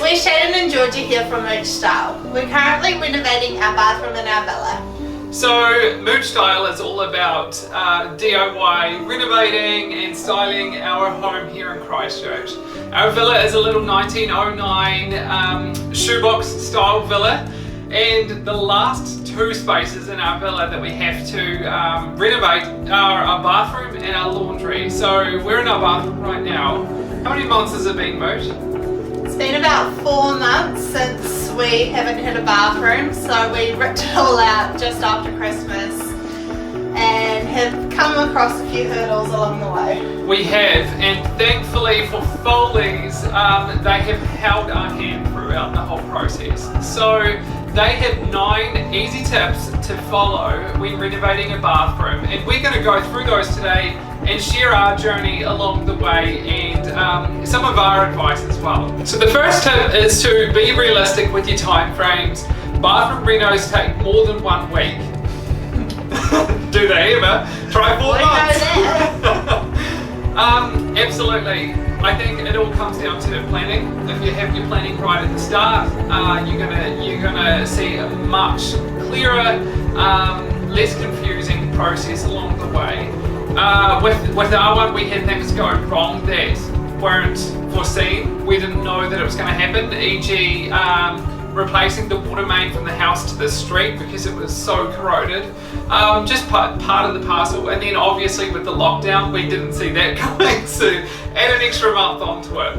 guys, we're Shannon and Georgia here from Mooch Style. We're currently renovating our bathroom in our villa. So Mooch Style is all about DIY renovating and styling our home here in Christchurch. Our villa is a little 1909 shoebox style villa, and the last two spaces in our villa that we have to renovate are our bathroom and our laundry. So we're in our bathroom right now. How many months has it been, Mooch? It's been about 4 months since we haven't had a bathroom, so we ripped it all out just after Christmas and have come across a few hurdles along the way. We have, and thankfully for Foleys, they have held our hand throughout the whole process. So they have 9 easy tips to follow when renovating a bathroom, and we're going to go through those today and share our journey along the way and some of our advice as well. So the first tip is to be realistic with your time frames. Bathroom renos take more than 1 week. Do they ever? Try 4 months. Absolutely. I think it all comes down to planning. If you have your planning right at the start, you're gonna see a much clearer, less confusing process along the way. With our one, we had things go wrong that weren't foreseen. We didn't know that it was going to happen, e.g. replacing the water main from the house to the street because it was so corroded. Just part of the parcel, and then obviously with the lockdown we didn't see that coming, so add an extra month onto it.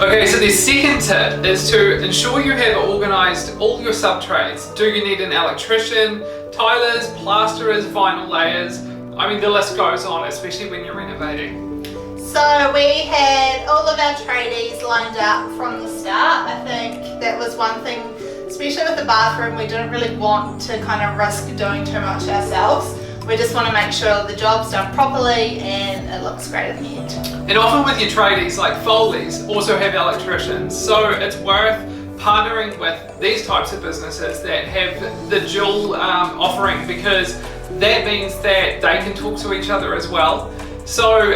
Okay, so the second tip is to ensure you have organised all your sub-trades. Do you need an electrician, tilers, plasterers, vinyl layers? I mean, the list goes on, especially when you're renovating. So we had all of our tradies lined up from the start. I think that was one thing, especially with the bathroom, we didn't really want to kind of risk doing too much ourselves. We just want to make sure the job's done properly and it looks great in the end. And often with your tradies, like Foleys, also have electricians, so it's worth partnering with these types of businesses that have the dual offering, because that means that they can talk to each other as well. So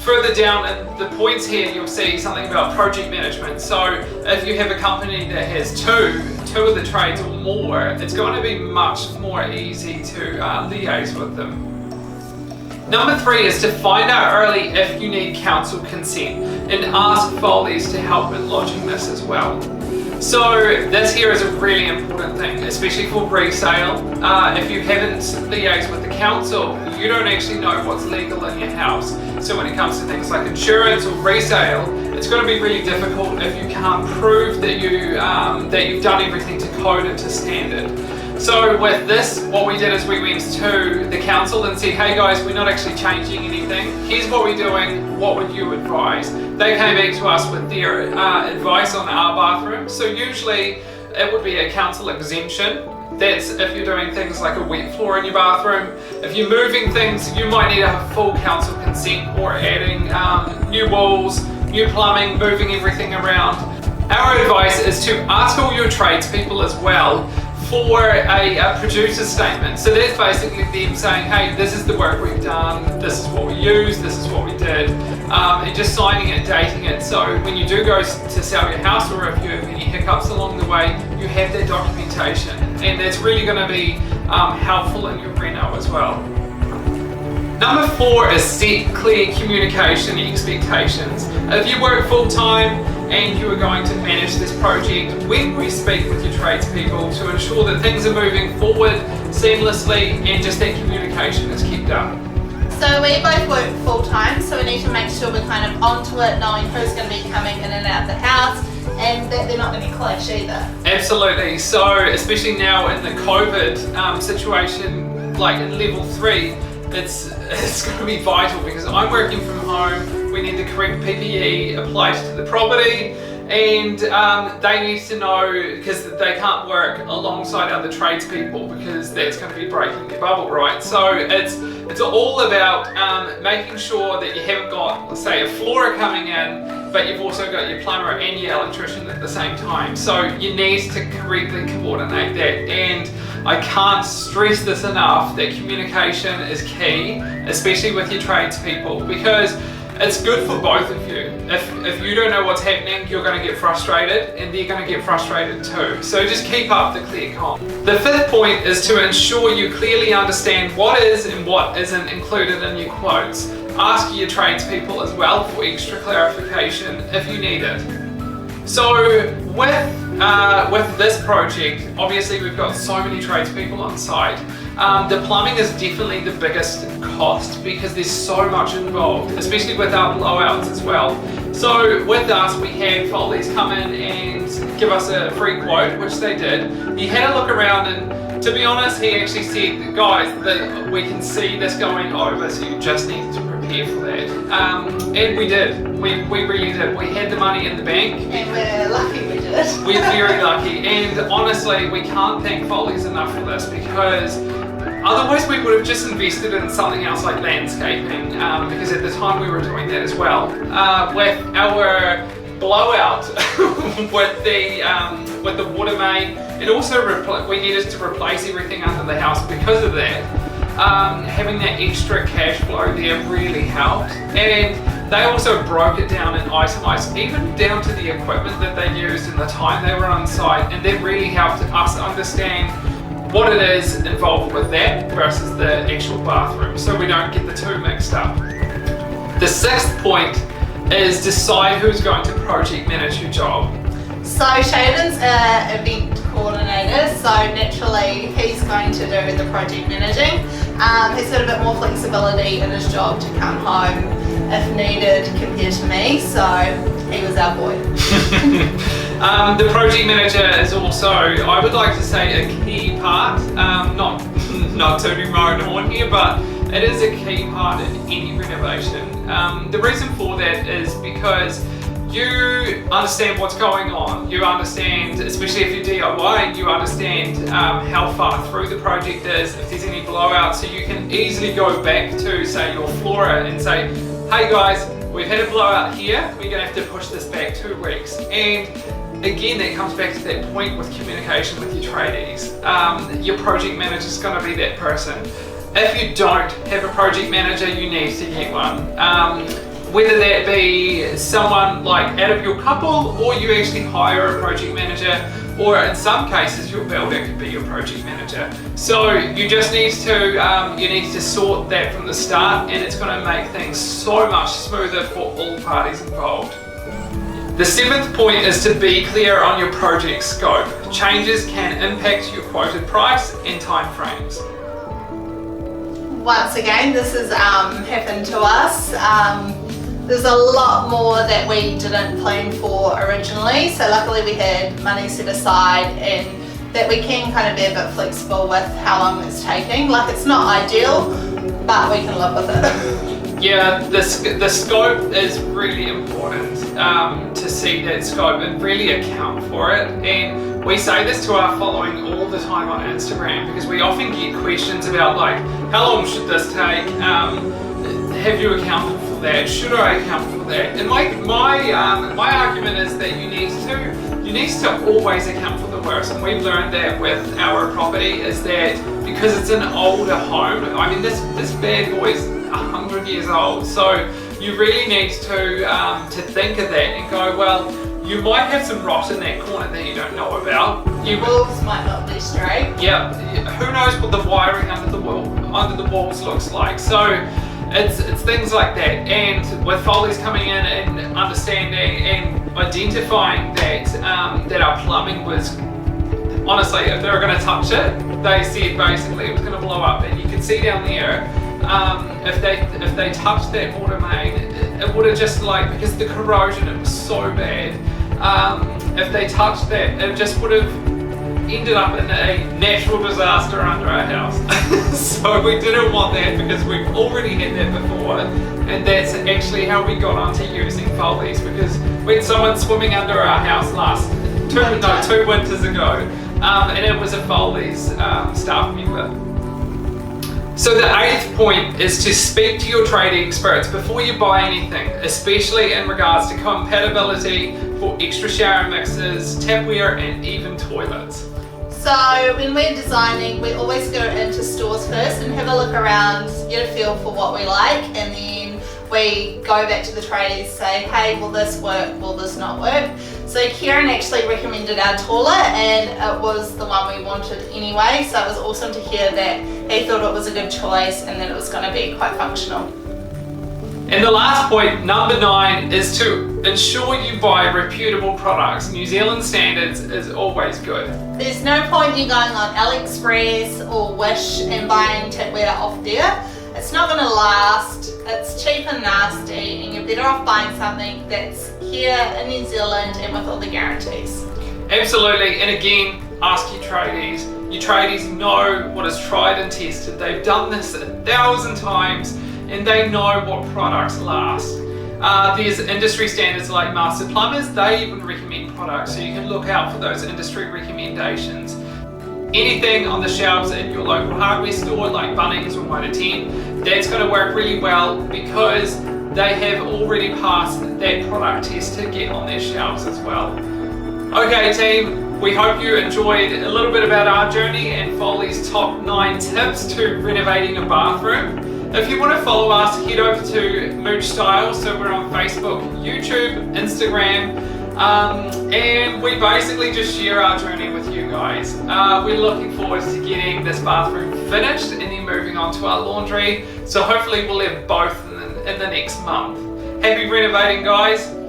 further down in the points here, you'll see something about project management. So if you have a company that has two of the trades or more, it's going to be much more easy to liaise with them. Number 3 is to find out early if you need council consent and ask Foleys to help in lodging this as well. So this here is a really important thing, especially for resale. If you haven't liaised with the council, you don't actually know what's legal in your house. So when it comes to things like insurance or resale, it's going to be really difficult if you can't prove that you've done everything to code and to standard. So with this, what we did is we went to the council and said, hey guys, we're not actually changing anything. Here's what we're doing. What would you advise? They came back to us with their advice on our bathroom. So usually it would be a council exemption. That's if you're doing things like a wet floor in your bathroom. If you're moving things, you might need to have full council consent, or adding new walls, new plumbing, moving everything around. Our advice is to ask all your tradespeople as well for a producer statement. So that's basically them saying, hey, this is the work we've done, this is what we used, this is what we did, and just signing it, dating it, so when you do go to sell your house, or if you have any hiccups along the way, you have that documentation, and that's really going to be helpful in your reno as well. Number 4 is set clear communication expectations. If you work full-time and you are going to manage this project, when we speak with your tradespeople to ensure that things are moving forward seamlessly and just that communication is kept up. So we both work full-time, so we need to make sure we're kind of onto it, knowing who's going to be coming in and out of the house, and that they're not going to clash either. Absolutely. So especially now in the COVID situation, like in level 3, it's going to be vital, because I'm working from home. We need the correct PPE applied to the property, and they need to know, because they can't work alongside other tradespeople, because that's going to be breaking their bubble, right? So it's all about making sure that you haven't got, let's say, a floorer coming in, but you've also got your plumber and your electrician at the same time. So you need to correctly coordinate that, and I can't stress this enough that communication is key, especially with your tradespeople, because it's good for both of you. If you don't know what's happening, you're going to get frustrated and they're going to get frustrated too. So just keep up the clear comp. The fifth point is to ensure you clearly understand what is and what isn't included in your quotes. Ask your tradespeople as well for extra clarification if you need it. So with this project, obviously we've got so many tradespeople on site. The plumbing is definitely the biggest cost because there's so much involved, especially with our blowouts as well. So with us, we had Foleys come in and give us a free quote, which they did. He had a look around and to be honest, he actually said, guys, that we can see this going over, so you just need to prepare for that. And we did. We really did. We had the money in the bank. And we're lucky we did. We're very lucky. And honestly, we can't thank Foleys enough for this because otherwise we would have just invested in something else like landscaping because at the time we were doing that as well. With our blowout with the water main, it also we needed to replace everything under the house because of that. Having that extra cash flow there really helped, and they also broke it down and itemized even down to the equipment that they used and the time they were on site, and that really helped us understand what it is involved with that versus the actual bathroom, so we don't get the two mixed up. The sixth point is decide who's going to project manage your job. So Shaden's an event coordinator, so naturally he's going to do the project managing. He's got a bit more flexibility in his job to come home if needed compared to me, so he was our boy. The project manager is also, I would like to say, a key part, not tooting my own horn here, but it is a key part in any renovation. The reason for that is because you understand what's going on. You understand, especially if you're DIY, you understand how far through the project is, if there's any blowouts, so you can easily go back to, say, your floorer and say, hey guys, we've had a blowout here, we're going to have to push this back 2 weeks. And again, that comes back to that point with communication with your tradies. Your project manager is going to be that person. If you don't have a project manager, you need to get one. Whether that be someone like out of your couple, or you actually hire a project manager, or in some cases your builder could be your project manager. So you just need to sort that from the start, and it's going to make things so much smoother for all parties involved. The seventh point is to be clear on your project scope. Changes can impact your quoted price and time frames. Once again, this has happened to us. There's a lot more that we didn't plan for originally, so luckily we had money set aside and that we can kind of be a bit flexible with how long it's taking. Like, it's not ideal, but we can live with it. Yeah, the scope is really important to see that scope and really account for it. And we say this to our following all the time on Instagram because we often get questions about like, how long should this take? Have you accounted for that? Should I account for that? And my argument is that you need to always account for the worst. And we've learned that with our property is that because it's an older home. I mean, this bad boy is 100 years old, so you really need to think of that and go, well, you might have some rot in that corner that you don't know about. Walls might not be straight. Yeah, who knows what the wiring under the walls looks like. So it's things like that, and with Foleys coming in and understanding and identifying that our plumbing was, honestly, if they were going to touch it, they said basically it was going to blow up, and you can see down there, if they touched that water main, it would have just because the corrosion, it was so bad, if they touched that, it just would have ended up in a natural disaster under our house. So we didn't want that because we've already had that before, and that's actually how we got onto using Foleys, because we had someone swimming under our house two winters ago, and it was a Foleys staff member. So the eighth point is to speak to your trade experts before you buy anything, especially in regards to compatibility for extra shower mixers, tapware, and even toilets. So when we're designing, we always go into stores first and have a look around, get a feel for what we like, and then we go back to the tradies, say, hey, will this work, will this not work? So Kieran actually recommended our taller, and it was the one we wanted anyway, so it was awesome to hear that he thought it was a good choice and that it was going to be quite functional. And the last point, number 9, is to ensure you buy reputable products. New Zealand standards is always good. There's no point you going on AliExpress or Wish and buying tapware off there. It's not going to last, it's cheap and nasty, and you're better off buying something that's here in New Zealand and with all the guarantees. Absolutely, and again, ask your tradies. Your tradies know what is tried and tested. They've done this 1,000 times and they know what products last. There's industry standards like Master Plumbers, they even recommend products, so you can look out for those industry recommendations. Anything on the shelves in your local hardware store like Bunnings or Motor 10, that's going to work really well because they have already passed that product test to get on their shelves as well. Okay team, we hope you enjoyed a little bit about our journey and Foley's top 9 tips to renovating a bathroom. If you want to follow us, head over to Mooch Style, so we're on Facebook, YouTube, Instagram, and we basically just share our journey with you guys. We're looking forward to getting this bathroom finished and then moving on to our laundry, so hopefully we'll have both in the next month. Happy renovating, guys!